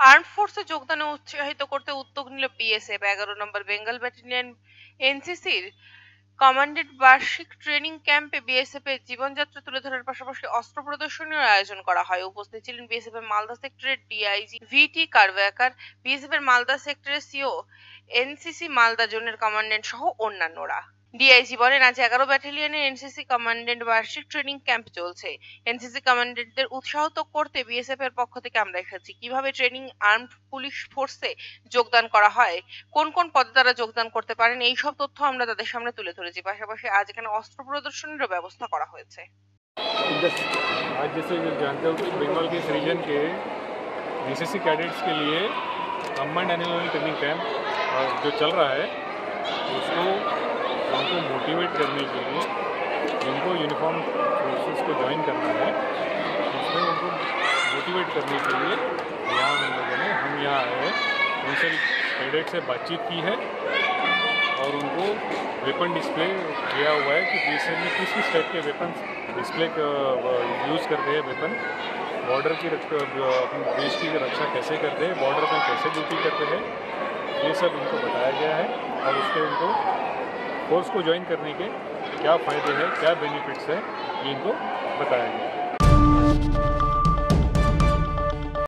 Armed ফোর্সে যোগদানে উৎসাহিত করতে উদ্যোগ নিল বিএসএফ। 11 নম্বর বেঙ্গল ব্যাটালিয়ন এনসিসির কমান্ডেড বার্ষিক ট্রেনিং ক্যাম্পে বিএসএফ এর জীবনযাত্রা তুলে ধরার পাশাপাশি অস্ত্র প্রদর্শনীর আয়োজন করা হয়। উপস্থিত ছিলেন বিএসএফ এর মালদা সেক্টরের ডিআইজি ভিটি কারওয়াকার, বিএসএফ এর মালদা সেক্টরের সিও, এনসিসি মালদা জোনের কমান্ডেন্ট সহ অন্যান্যরা। ডিআইজি বলেন, আজ 11 ব্যাটালিয়নের এনসিসি কমান্ডেন্ট বার্ষিক ট্রেনিং ক্যাম্প চলছে। এনসিসি কমান্ডেন্টদের উৎসাহিত করতে বিএসএফ এর পক্ষ থেকে আমরা এসেছি। কিভাবে ট্রেনিং আর্মড পুলিশ ফোর্সে যোগদান করা হয়, কোন কোন পদে তারা যোগদান করতে পারেন, এই সব তথ্য আমরা তাদের সামনে তুলে ধরেছি। পাশাপাশি আজ এখানে অস্ত্র প্রদর্শনীরও ব্যবস্থা করা হয়েছে। आज जैसे जानते हो कि बंगाल के इस रीजन के एनसीसी कैडेट्स के लिए कम्बाइंड एनुअल ट्रेनिंग कैंप जो चल रहा है, उसको उनको मोटिवेट करने के लिए, जिनको यूनिफॉर्म फोर्सेस को ज्वाइन करना है, उसमें उनको मोटिवेट करने के लिए यहाँ हम यहाँ आए हैं। उनसे कैडेट से बातचीत की है और उनको वेपन डिस्प्ले किया हुआ है कि बीएसएफ में किस किस टाइप के वेपन डिस्प्ले यूज़ करते हैं, वेपन बॉर्डर की देश की रक्षा कैसे करते हैं, बॉर्डर पर कैसे ड्यूटी करते हैं, ये सब इनको बताया गया है। और उसके इनको फोर्स को ज्वाइन करने के क्या फ़ायदे हैं, क्या बेनिफिट्स हैं, ये इनको बताया गया है।